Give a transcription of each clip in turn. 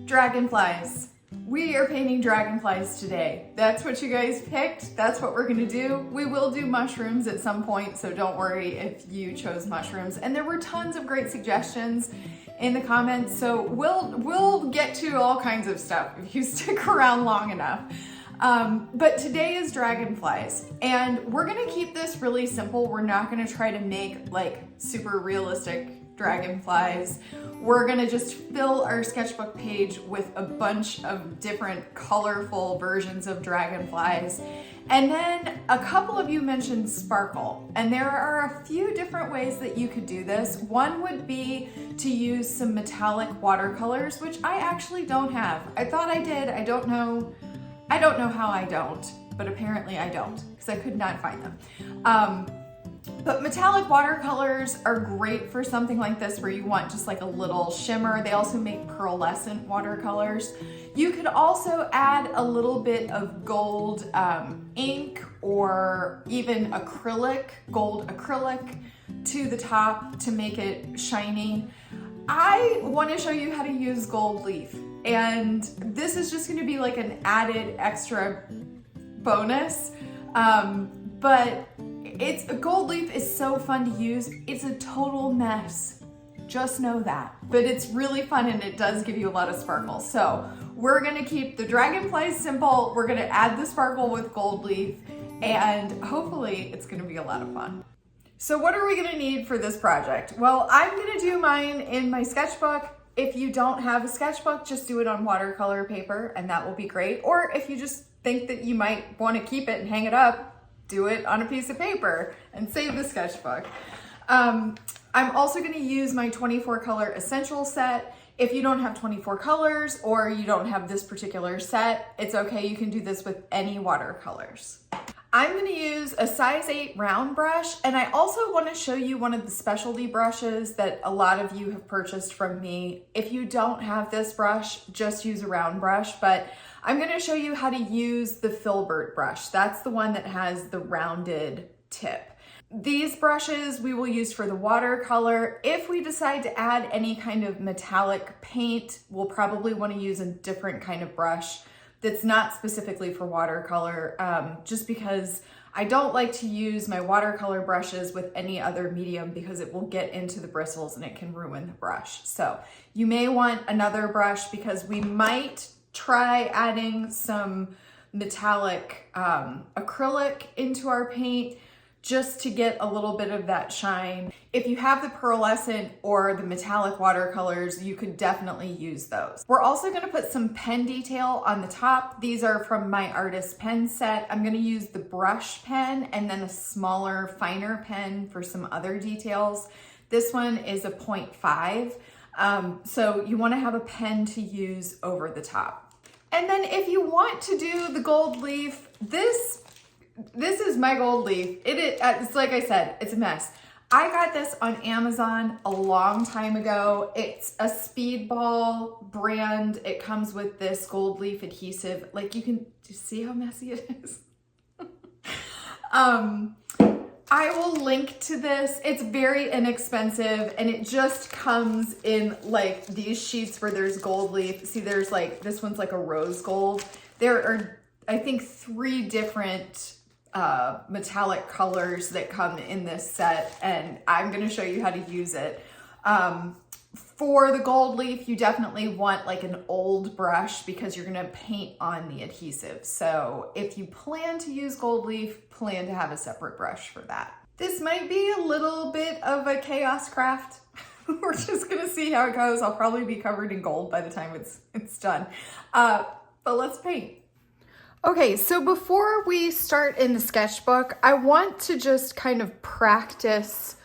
Dragonflies. We are painting dragonflies today. That's what you guys picked. That's what we're gonna do. We will do mushrooms at some point, so don't worry if you chose mushrooms. And there were tons of great suggestions in the comments, so we'll get to all kinds of stuff if you stick around long enough. But today is dragonflies, and we're gonna keep this really simple. We're not gonna try to make like super realistic dragonflies. We're gonna just fill our sketchbook page with a bunch of different colorful versions of dragonflies. And then a couple of you mentioned sparkle, and there are a few different ways that you could do this. One would be to use some metallic watercolors, which I actually don't have. I thought I did. I don't know how I don't, but apparently I don't, because I could not find them. But metallic watercolors are great for something like this where you want just like a little shimmer. They also make pearlescent watercolors. You could also add a little bit of gold ink or even acrylic, gold acrylic to the top to make it shiny. I want to show you how to use gold leaf, and this is just going to be like an added extra bonus, but gold leaf is so fun to use. It's a total mess, just know that, but it's really fun and it does give you a lot of sparkle. So we're gonna keep the dragonflies simple. We're gonna add the sparkle with gold leaf, and hopefully it's gonna be a lot of fun. So what are we gonna need for this project? Well, I'm gonna do mine in my sketchbook. If you don't have a sketchbook, just do it on watercolor paper and that will be great. Or if you just think that you might wanna keep it and hang it up, do it on a piece of paper and save the sketchbook. I'm also gonna use my 24 color essential set. If you don't have 24 colors or you don't have this particular set, it's okay, you can do this with any watercolors. I'm gonna use a size 8 round brush, and I also wanna show you one of the specialty brushes that a lot of you have purchased from me. If you don't have this brush, just use a round brush, but I'm gonna show you how to use the filbert brush. That's the one that has the rounded tip. These brushes we will use for the watercolor. If we decide to add any kind of metallic paint, we'll probably wanna use a different kind of brush that's not specifically for watercolor, just because I don't like to use my watercolor brushes with any other medium because it will get into the bristles and it can ruin the brush. So you may want another brush because we might try adding some metallic acrylic into our paint just to get a little bit of that shine. If you have the pearlescent or the metallic watercolors, you could definitely use those. We're also gonna put some pen detail on the top. These are from my artist pen set. I'm gonna use the brush pen and then a smaller, finer pen for some other details. This one is a 0.5. So you wanna have a pen to use over the top. And then if you want to do the gold leaf, this is my gold leaf. It's like I said, it's a mess. I got this on Amazon a long time ago. It's a Speedball brand. It comes with this gold leaf adhesive. Like you can see how messy it is. I will link to this. It's very inexpensive and it just comes in like these sheets where there's gold leaf. See, there's like, this one's like a rose gold. There are, I think, 3 different metallic colors that come in this set, and I'm gonna show you how to use it. For the gold leaf, you definitely want like an old brush because you're gonna paint on the adhesive. So if you plan to use gold leaf, plan to have a separate brush for that. This might be a little bit of a chaos craft. We're just gonna see how it goes. I'll probably be covered in gold by the time it's done. But let's paint. Okay, so before we start in the sketchbook, I want to just kind of practice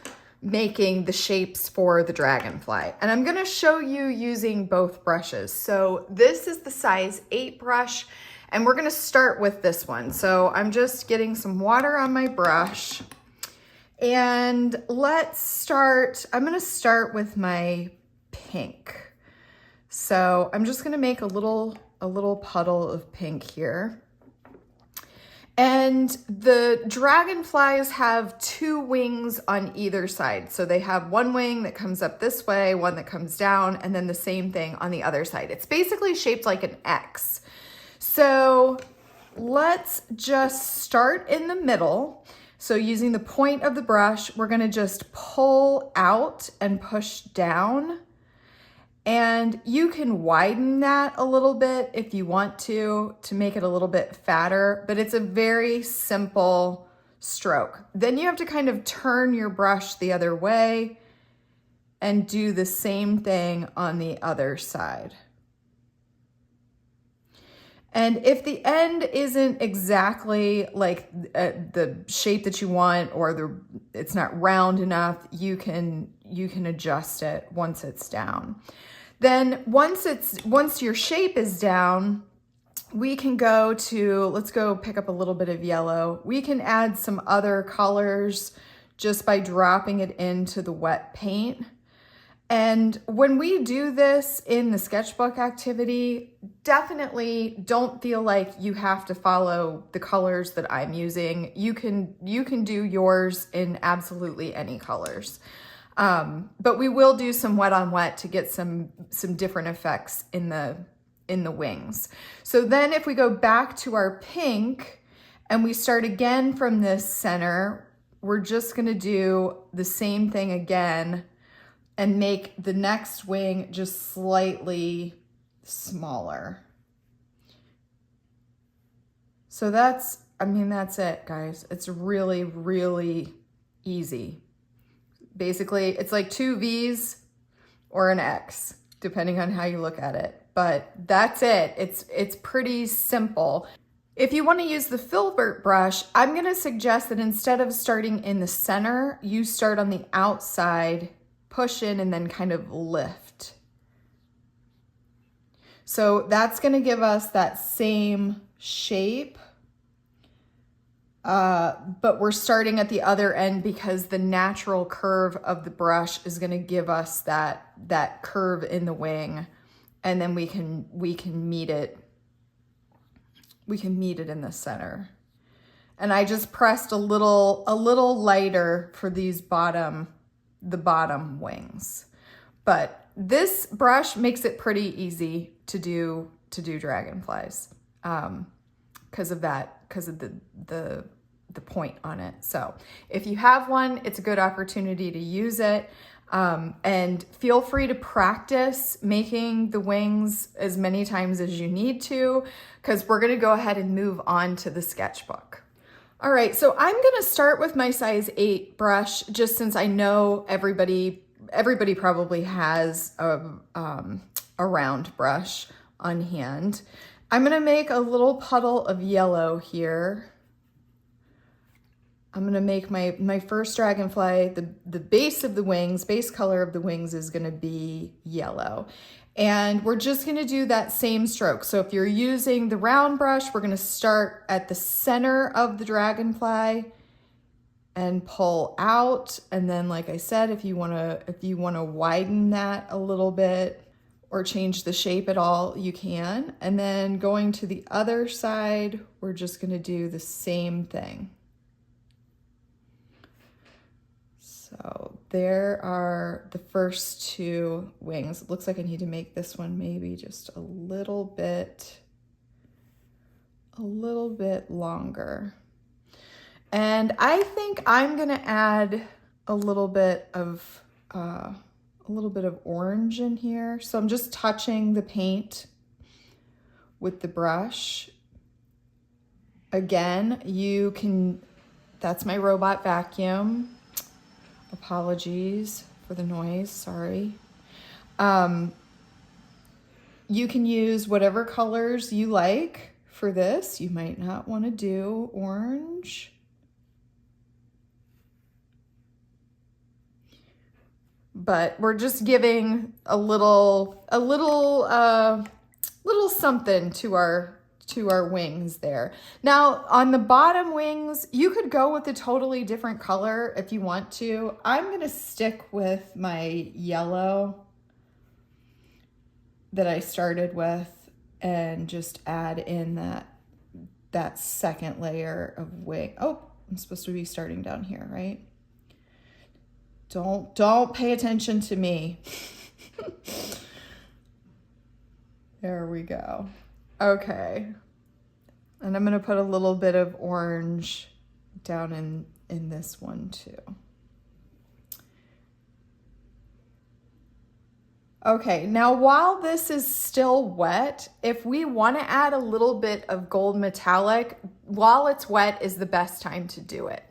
making the shapes for the dragonfly. And I'm gonna show you using both brushes. So this is the size 8 brush, and we're gonna start with this one. So I'm just getting some water on my brush. And let's start, I'm gonna start with my pink. So I'm just gonna make a little puddle of pink here. And the dragonflies have two wings on either side. So they have one wing that comes up this way, one that comes down, and then the same thing on the other side. It's basically shaped like an X. So let's just start in the middle. So using the point of the brush, we're gonna just pull out and push down. And you can widen that a little bit if you want to make it a little bit fatter, but it's a very simple stroke. Then you have to kind of turn your brush the other way and do the same thing on the other side. And if the end isn't exactly like the shape that you want, or it's not round enough, you can adjust it once it's down. Then once your shape is down, we can let's go pick up a little bit of yellow. We can add some other colors just by dropping it into the wet paint. And when we do this in the sketchbook activity, definitely don't feel like you have to follow the colors that I'm using. You can do yours in absolutely any colors. But we will do some wet on wet to get some different effects in the wings. So then if we go back to our pink and we start again from this center, we're just gonna do the same thing again and make the next wing just slightly smaller. So that's it, guys. It's really, really easy. Basically, it's like two V's or an X, depending on how you look at it. But that's it. It's pretty simple. If you want to use the filbert brush, I'm going to suggest that instead of starting in the center, you start on the outside, push in, and then kind of lift. So that's going to give us that same shape. But we're starting at the other end because the natural curve of the brush is going to give us that curve in the wing, and then we can meet it. We can meet it in the center. And I just pressed a little lighter for these the bottom wings. But this brush makes it pretty easy to do dragonflies because of the point on it. So if you have one, it's a good opportunity to use it. And feel free to practice making the wings as many times as you need to, because we're gonna go ahead and move on to the sketchbook. All right, so I'm gonna start with my size 8 brush, just since I know everybody probably has a round brush on hand. I'm gonna make a little puddle of yellow here. I'm gonna make my first dragonfly, the base color of the wings is gonna be yellow. And we're just gonna do that same stroke. So if you're using the round brush, we're gonna start at the center of the dragonfly and pull out. And then, like I said, if you wanna widen that a little bit or change the shape at all, you can. And then going to the other side, we're just gonna do the same thing. So there are the first two wings. It looks like I need to make this one maybe just a little bit longer. And I think I'm gonna add a little bit of orange in here. So I'm just touching the paint with the brush. Again, that's my robot vacuum. Apologies for the noise, sorry. You can use whatever colors you like for this. You might not want to do orange. But we're just giving a little something to our wings there. Now on the bottom wings, you could go with a totally different color if you want to. I'm gonna stick with my yellow that I started with and just add in that second layer of wing. Oh, I'm supposed to be starting down here, right? Don't pay attention to me. There we go. Okay. And I'm gonna put a little bit of orange down in this one too. Okay, now while this is still wet, if we want to add a little bit of gold metallic, while it's wet is the best time to do it.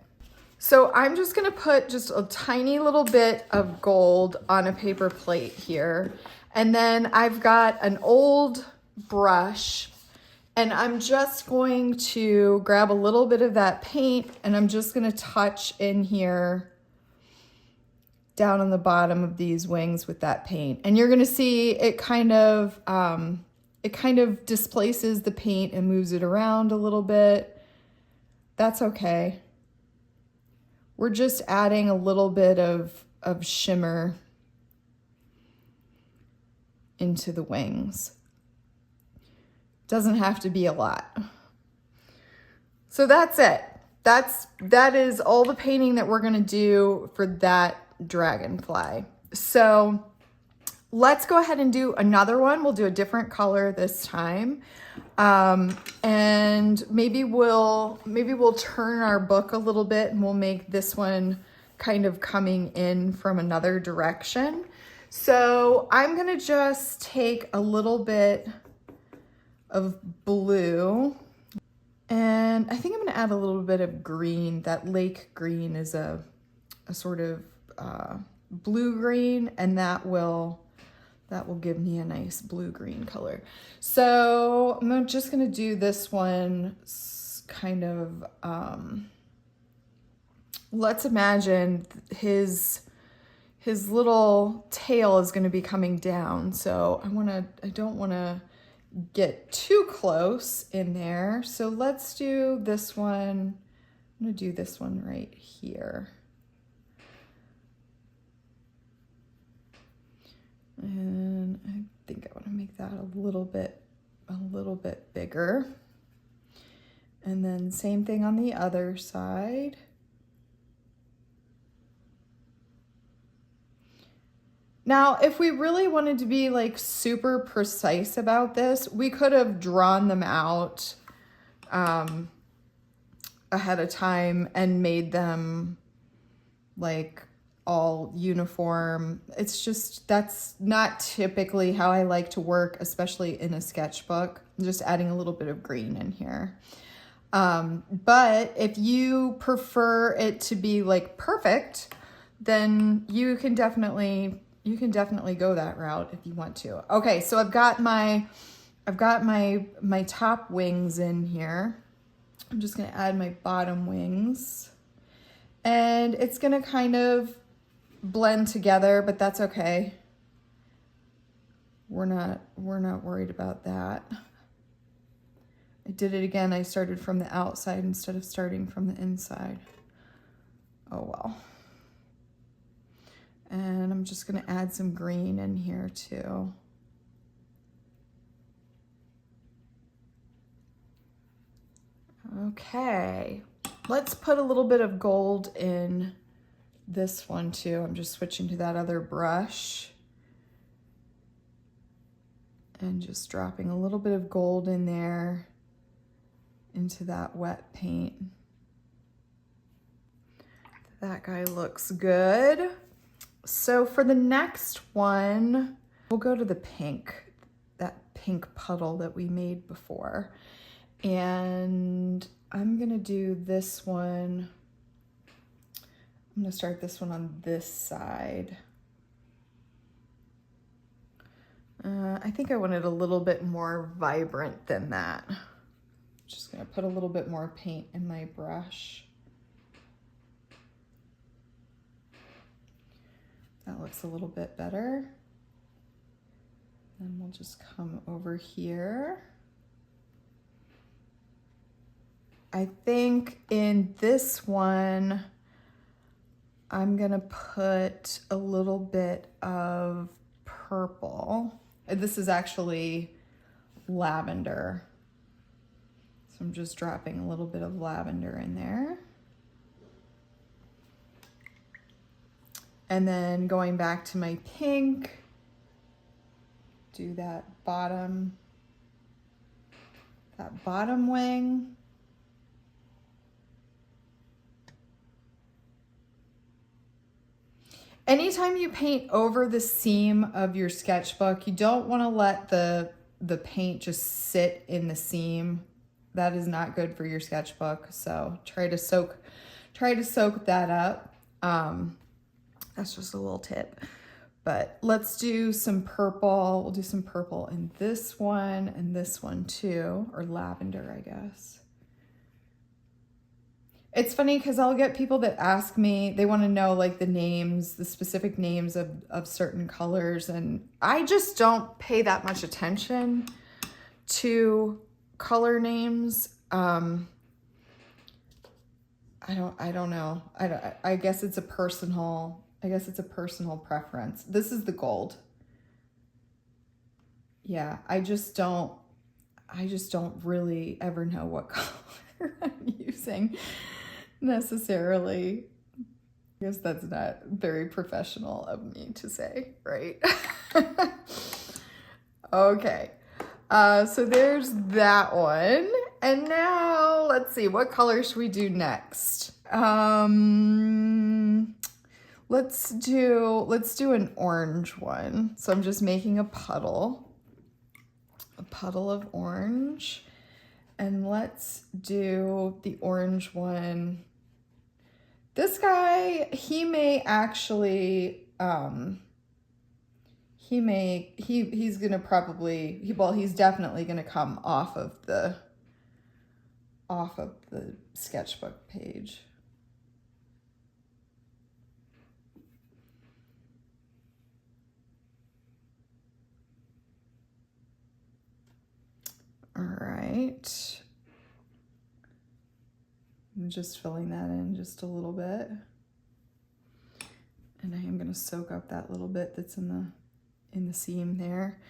So I'm just gonna put just a tiny little bit of gold on a paper plate here. And then I've got an old brush, and I'm just going to grab a little bit of that paint, and I'm just gonna touch in here down on the bottom of these wings with that paint. And you're gonna see it kind of displaces the paint and moves it around a little bit. That's okay. We're just adding a little bit of shimmer into the wings. Doesn't have to be a lot. So that's it. That is all the painting that we're gonna do for that dragonfly. So let's go ahead and do another one. We'll do a different color this time. And maybe we'll turn our book a little bit, and we'll make this one kind of coming in from another direction. So I'm gonna just take a little bit of blue, and I think I'm gonna add a little bit of green. That lake green is a sort of blue green, and that will give me a nice blue green color. So I'm just gonna do this one kind of, let's imagine his little tail is gonna be coming down. So I don't wanna get too close in there. So let's do this one. I'm gonna do this one right here. And I think I want to make that a little bit bigger. And then same thing on the other side. Now, if we really wanted to be like super precise about this, we could have drawn them out ahead of time and made them like all uniform. It's just, that's not typically how I like to work, especially in a sketchbook. I'm just adding a little bit of green in here. But if you prefer it to be like perfect, then you can definitely go that route if you want to. Okay, so I've got my top wings in here. I'm just gonna add my bottom wings, and it's gonna kind of blend together, but that's okay. We're not worried about that. I did it again. I started from the outside instead of starting from the inside. Oh well. And I'm just gonna add some green in here too. Okay, let's put a little bit of gold in this one too. I'm just switching to that other brush and just dropping a little bit of gold in there into that wet paint. That guy looks good. So for the next one, we'll go to the pink, that pink puddle that we made before. And I'm gonna do this one. I'm gonna start this one on this side. I think I want it a little bit more vibrant than that. Just gonna put a little bit more paint in my brush. That looks a little bit better. Then we'll just come over here. I think in this one, I'm gonna put a little bit of purple. This is actually lavender. So I'm just dropping a little bit of lavender in there. And then going back to my pink, do that bottom wing. Anytime you paint over the seam of your sketchbook, you don't want to let the paint just sit in the seam. That is not good for your sketchbook. So try to soak that up. That's just a little tip. But let's do some purple. We'll do some purple in this one and this one too, or lavender, I guess. It's funny because I'll get people that ask me, they want to know like the names, the specific names of certain colors, and I just don't pay that much attention to color names. I don't know. I guess it's a personal preference. This is the gold. Yeah, I just don't really ever know what color I'm using necessarily. I guess that's not very professional of me to say, right? Okay, so there's that one. And now let's see, what color should we do next? Let's do an orange one. So I'm just making a puddle of orange. And let's do the orange one. This guy, he may actually, he's gonna probably, he's definitely gonna come off of the sketchbook page. All right. I'm just filling that in just a little bit. And I am gonna soak up that little bit that's in the seam there.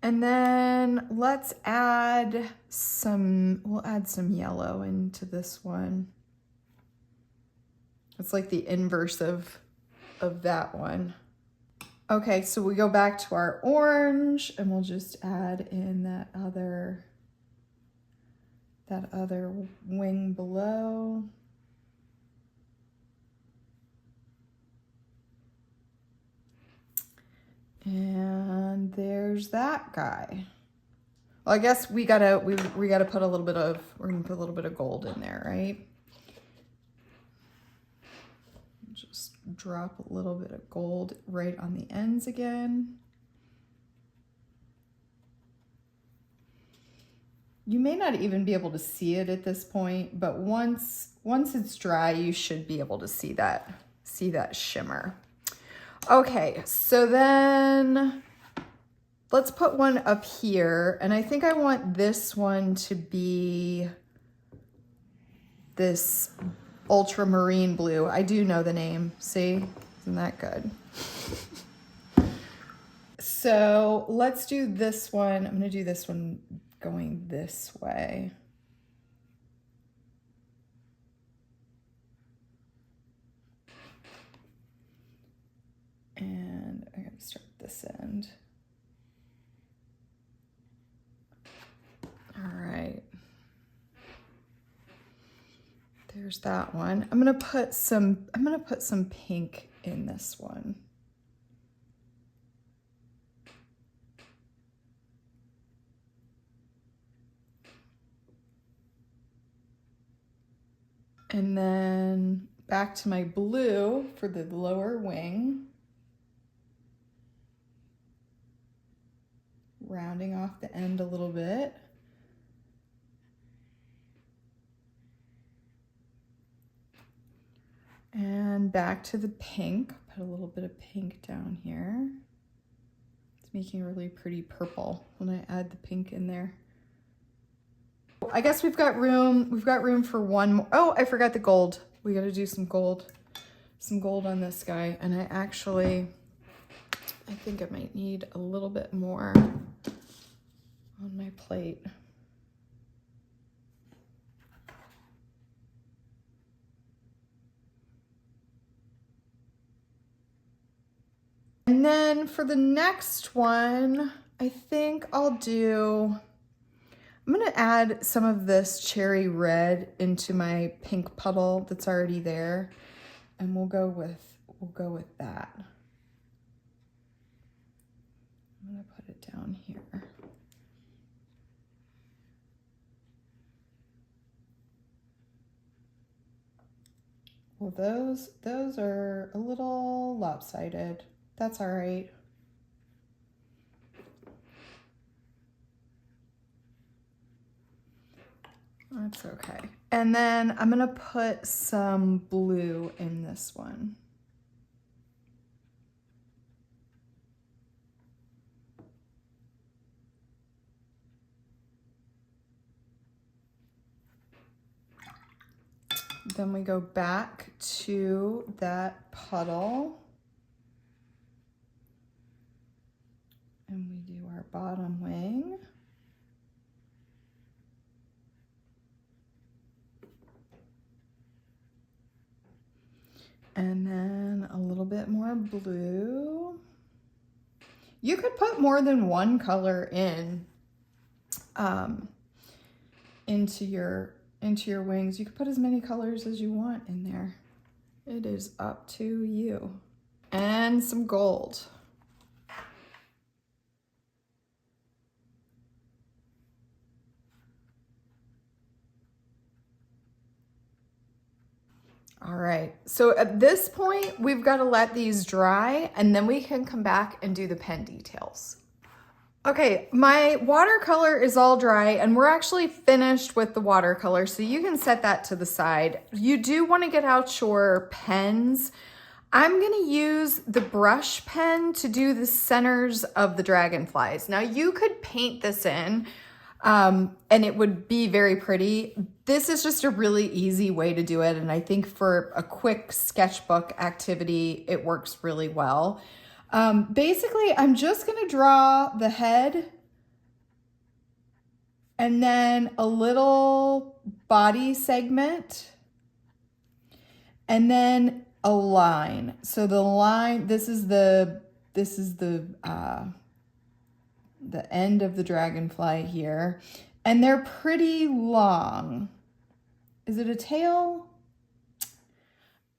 And then let's add we'll add some yellow into this one. It's like the inverse of that one. Okay, so we go back to our orange and we'll just add in that other wing below. And there's that guy. Well, I guess we gotta put a little bit of, we're gonna put a little bit of gold in there, right? Just drop a little bit of gold right on the ends again. You may not even be able to see it at this point, but once it's dry, you should be able to see that shimmer. Okay, so then let's put one up here, and I think I want this one to be this ultramarine blue. I do know the name, see? Isn't that good? So let's do this one. I'm gonna do this one going this way. And I gotta start this end. All right. There's that one. I'm gonna put some pink in this one. And then back to my blue for the lower wing. Rounding off the end a little bit. And back to the pink. Put a little bit of pink down here. It's making a really pretty purple when I add the pink in there. I guess we've got room for one more. Oh, I forgot the gold. We got to do some gold on this guy. And I think I might need a little bit more on my plate. And then for the next one, I think I'm gonna add some of this cherry red into my pink puddle that's already there. And we'll go with that. I'm gonna put it down here. Well, those are a little lopsided. That's all right. That's okay. And then I'm gonna put some blue in this one. Then we go back to that puddle and we do our bottom wing. And then a little bit more blue. You could put more than one color in into your wings. You could put as many colors as you want in there. It is up to you. And some gold. All right, so at this point, we've got to let these dry and then we can come back and do the pen details. Okay, my watercolor is all dry and we're actually finished with the watercolor, so you can set that to the side. You do want to get out your pens. I'm gonna use the brush pen to do the centers of the dragonflies. Now you could paint this in and it would be very pretty. This is just a really easy way to do it, and I think for a quick sketchbook activity, it works really well. Basically, I'm just gonna draw the head and then a little body segment and then a line. So the line, this is the end of the dragonfly here, and they're pretty long. Is it a tail?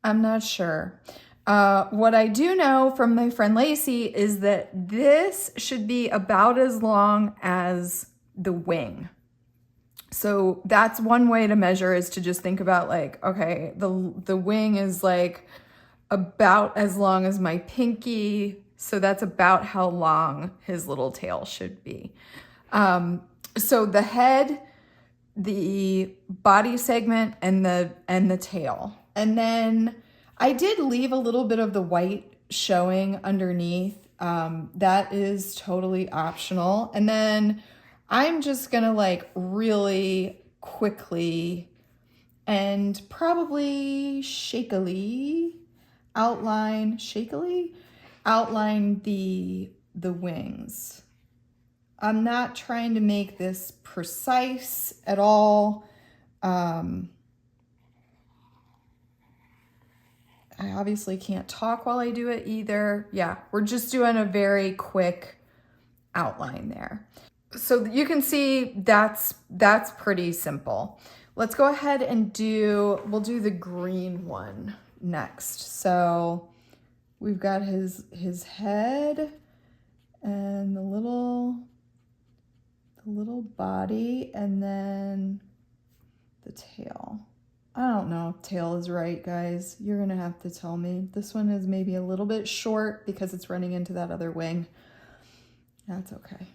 I'm not sure. What I do know from my friend Lacey is that this should be about as long as the wing. So that's one way to measure, is to just think about like, okay, the wing is like about as long as my pinky. So that's about how long his little tail should be. So the head, the body segment, and the tail. And then I did leave a little bit of the white showing underneath. That is totally optional. And then I'm just gonna like really quickly and probably shakily outline the wings. I'm not trying to make this precise at all. I obviously can't talk while I do it either. Yeah, we're just doing a very quick outline there. So you can see that's pretty simple. Let's go ahead and we'll do the green one next. So we've got his head and the little body, and then the tail. I don't know if tail is right, guys. You're gonna have to tell me. This one is maybe a little bit short because it's running into that other wing. That's okay.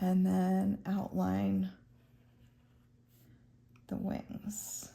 And then outline the wings.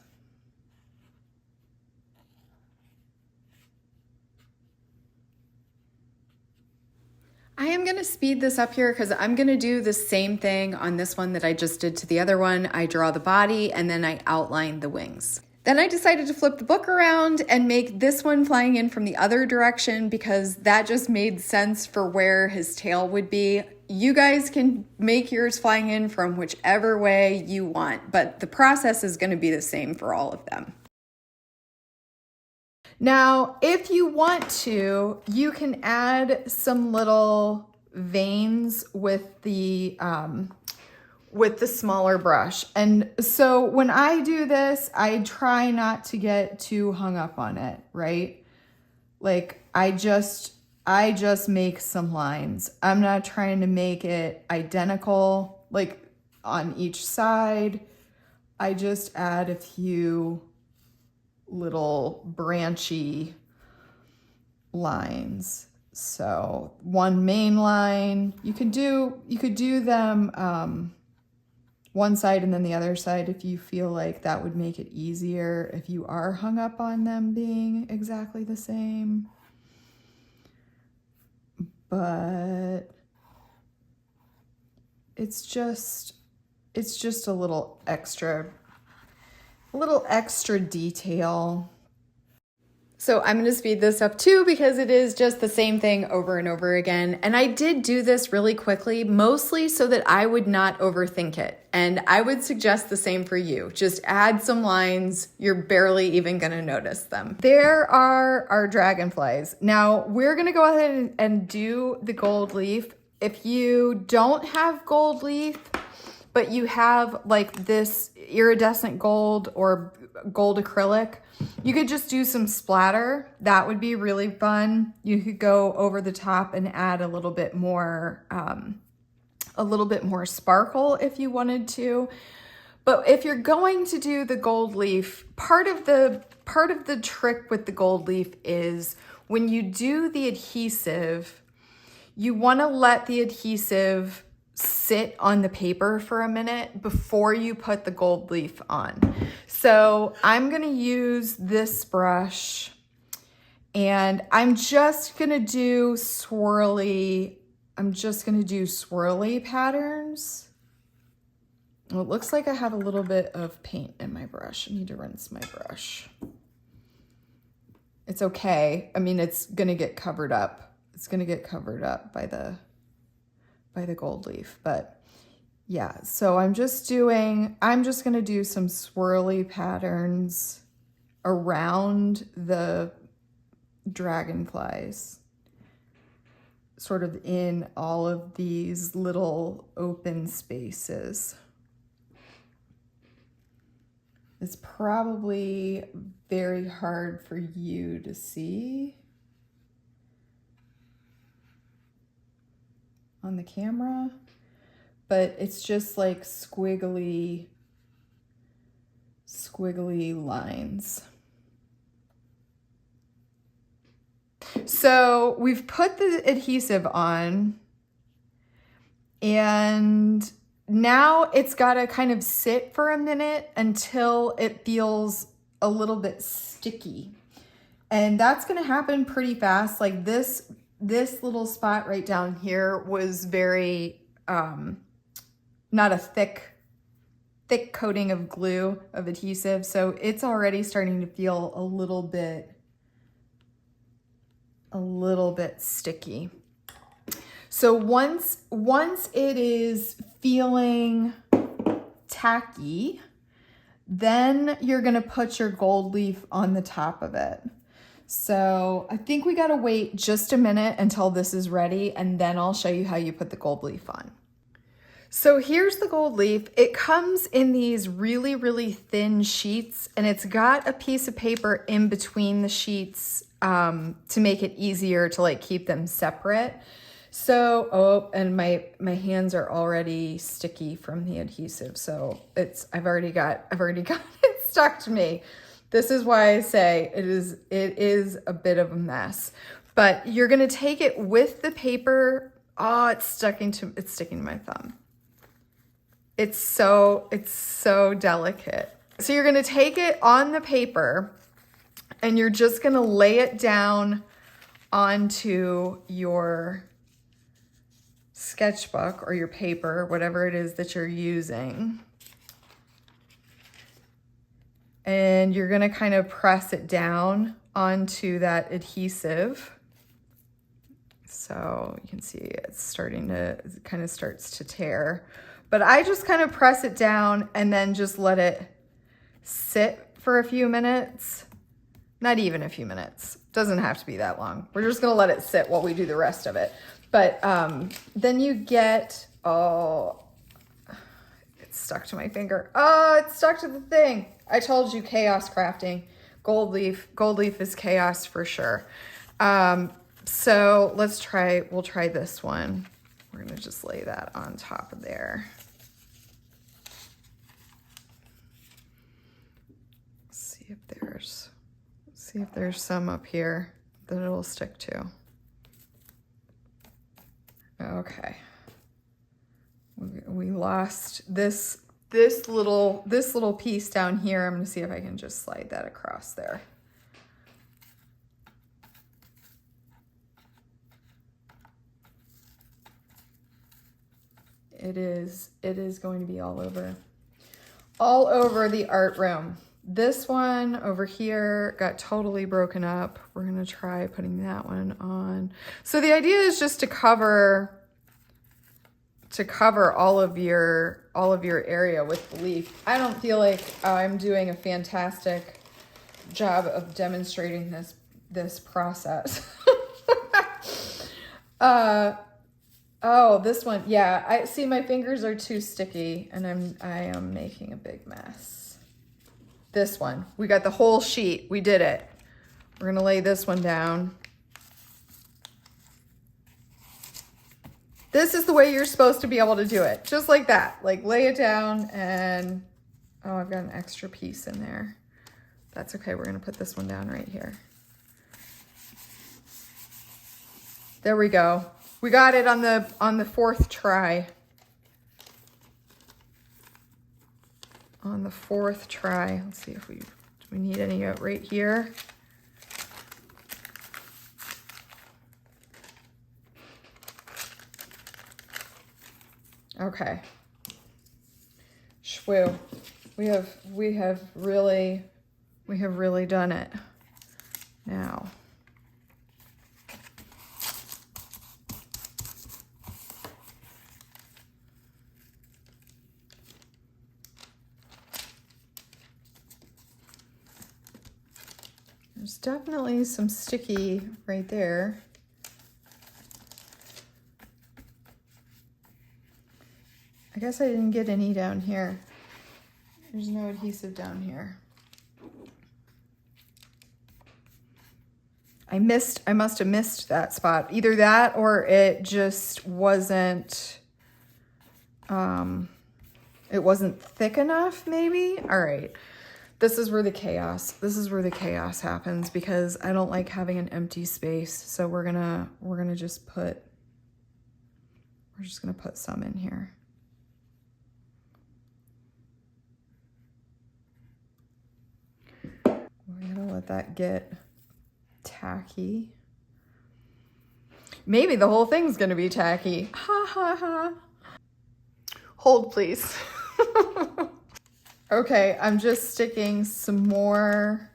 I am going to speed this up here because I'm going to do the same thing on this one that I just did to the other one. I draw the body and then I outline the wings. Then I decided to flip the book around and make this one flying in from the other direction because that just made sense for where his tail would be. you guys can make yours flying in from whichever way you want, but the process is going to be the same for all of them. Now, if you want to, you can add some little veins with the smaller brush. And so when I do this, I try not to get too hung up on it, right? Like I just make some lines. I'm not trying to make it identical, like on each side. I just add a few little branchy lines. So one main line, you could do them one side and then the other side if you feel like that would make it easier if you are hung up on them being exactly the same. But it's just a little extra detail. So I'm going to speed this up too because it is just the same thing over and over again. And I did do this really quickly, mostly so that I would not overthink it. And I would suggest the same for you. Just add some lines. You're barely even going to notice them. There are our dragonflies. Now we're going to go ahead and do the gold leaf. If you don't have gold leaf, but you have like this iridescent gold or gold acrylic, you could just do some splatter. That would be really fun. You could go over the top and add a little bit more sparkle if you wanted to. But if you're going to do the gold leaf, part of the trick with the gold leaf is when you do the adhesive, you want to let the adhesive sit on the paper for a minute before you put the gold leaf on. So I'm going to use this brush and I'm just going to do swirly patterns. Well, it looks like I have a little bit of paint in my brush. I need to rinse my brush. It's okay. I mean, it's going to get covered up. It's going to get covered up by the gold leaf, but yeah, so I'm just going to do some swirly patterns around the dragonflies, sort of in all of these little open spaces. It's probably very hard for you to see on the camera, but it's just like squiggly lines. So we've put the adhesive on and now it's got to kind of sit for a minute until it feels a little bit sticky. And that's going to happen pretty fast. Like this little spot right down here was very, not a thick coating of glue, of adhesive. So it's already starting to feel a little bit sticky. So once it is feeling tacky, then you're gonna put your gold leaf on the top of it. So I think we gotta wait just a minute until this is ready, and then I'll show you how you put the gold leaf on. So here's the gold leaf. It comes in these really, really thin sheets, and it's got a piece of paper in between the sheets to make it easier to like keep them separate. So, oh, and my hands are already sticky from the adhesive. So I've already got it stuck to me. This is why I say it is a bit of a mess. But you're gonna take it with the paper. Oh, it's sticking to my thumb. It's so delicate. So you're gonna take it on the paper and you're just gonna lay it down onto your sketchbook or your paper, whatever it is that you're using. And you're gonna kind of press it down onto that adhesive. So you can see it's starting to, it kind of starts to tear. But I just kind of press it down and then just let it sit for a few minutes. Not even a few minutes. Doesn't have to be that long. We're just gonna let it sit while we do the rest of it. But then you get, oh, it's stuck to my finger. Oh, it's stuck to the thing. I told you chaos crafting. Gold leaf is chaos for sure. So we'll try this one. We're gonna just lay that on top of there. See if there's some up here that it'll stick to. Okay. We lost this little piece down here. I'm gonna see if I can just slide that across there. It is going to be all over the art room. This one over here got totally broken up. We're gonna try putting that one on. So the idea is just to cover all of your area with the leaf. I don't feel like I'm doing a fantastic job of demonstrating this process. Oh, this one, yeah. I see my fingers are too sticky and I am making a big mess. This one, we got the whole sheet. We did it. We're gonna lay this one down. This is the way you're supposed to be able to do it. Just like that. Like lay it down and, oh, I've got an extra piece in there. That's okay, we're gonna put this one down right here. There we go. We got it on the fourth try. On the fourth try. Let's see if do we need any right here. Okay. Shwoo. We have really done it. Now. There's definitely some sticky right there. I guess I didn't get any down here. There's no adhesive down here. I must have missed that spot. Either that or it just wasn't, it wasn't thick enough maybe. All right. This is where the chaos happens because I don't like having an empty space. So we're just gonna put some in here. We're gonna let that get tacky. Maybe the whole thing's gonna be tacky. Ha ha ha. Hold please. Okay, I'm just sticking some more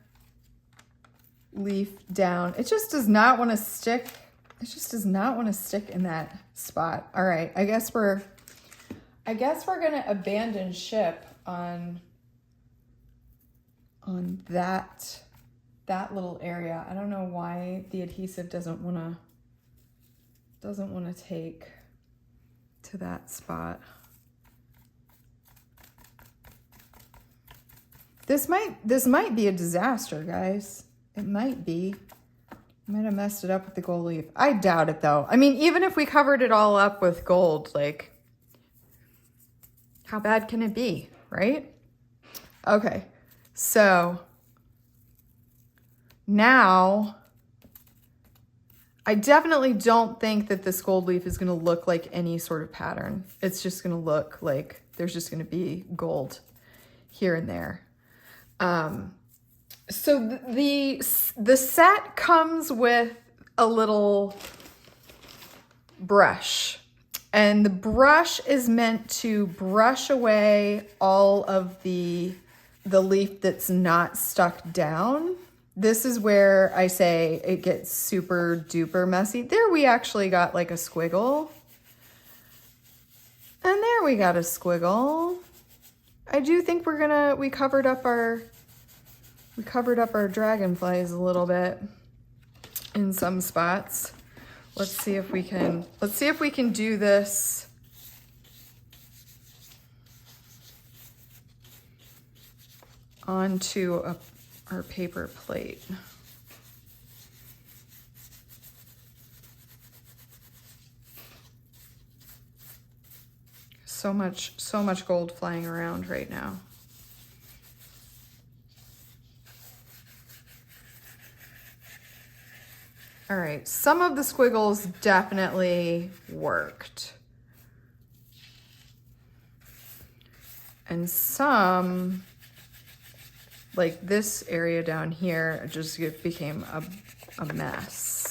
leaf down. It just does not want to stick. It just does not want to stick in that spot. All right, I guess we're gonna abandon ship on that little area. I don't know why the adhesive doesn't want to take to that spot. This might be a disaster, guys. It might be. I might have messed it up with the gold leaf. I doubt it though. I mean, even if we covered it all up with gold, like, how bad can it be, right? Okay, so now I definitely don't think that this gold leaf is gonna look like any sort of pattern. It's just gonna look like there's just gonna be gold here and there. So the set comes with a little brush, and the brush is meant to brush away all of the leaf that's not stuck down. This is where I say it gets super duper messy. There we actually got like a squiggle. And there we got a squiggle. I do think we covered up our dragonflies a little bit in some spots. Let's see if we can do this onto our paper plate. So much gold flying around right now. All right, some of the squiggles definitely worked. And some, like this area down here, just became a mess.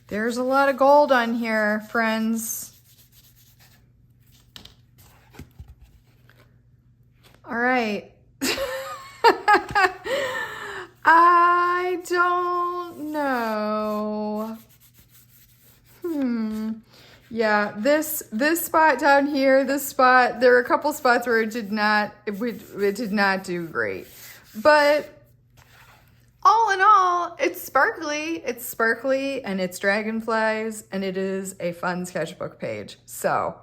There's a lot of gold on here, friends. All right. I don't know. Yeah, this spot down here, there are a couple spots where it did not do great. But all in all, it's sparkly, and it's dragonflies, and it is a fun sketchbook page. So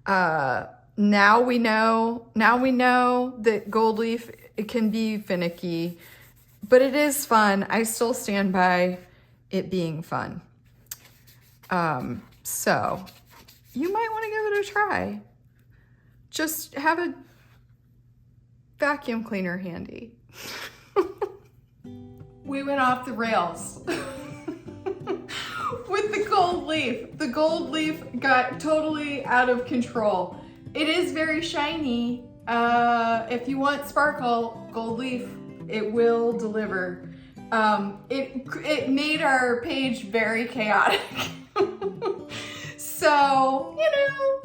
now we know that gold leaf, it can be finicky, but it is fun. I still stand by it being fun. So you might want to give it a try. Just have a vacuum cleaner handy. We went off the rails with the gold leaf. The gold leaf got totally out of control. It is very shiny. If you want sparkle, gold leaf, it will deliver. It made our page very chaotic. So,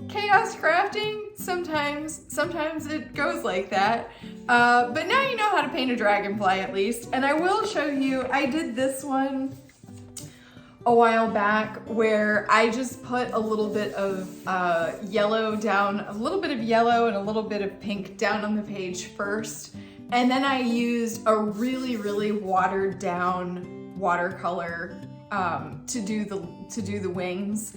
chaos crafting, sometimes it goes like that. But now you know how to paint a dragonfly at least. And I will show you, I did this one a while back where I just put a little bit of yellow down, a little bit of yellow and a little bit of pink down on the page first. And then I used a really, really watered down watercolor to do the wings.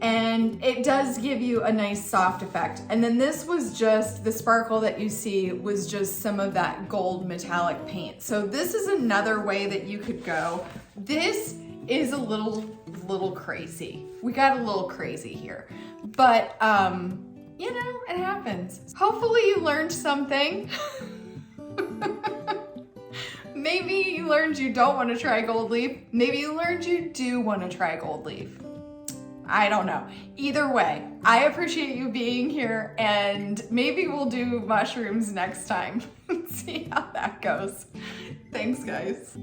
And it does give you a nice soft effect. And then this was just, the sparkle that you see was just some of that gold metallic paint. So this is another way that you could go. This is a little crazy. We got a little crazy here, but it happens. Hopefully you learned something. Maybe you learned you don't want to try gold leaf. Maybe you learned you do want to try gold leaf. I don't know. Either way, I appreciate you being here, and maybe we'll do mushrooms next time and see how that goes. Thanks, guys.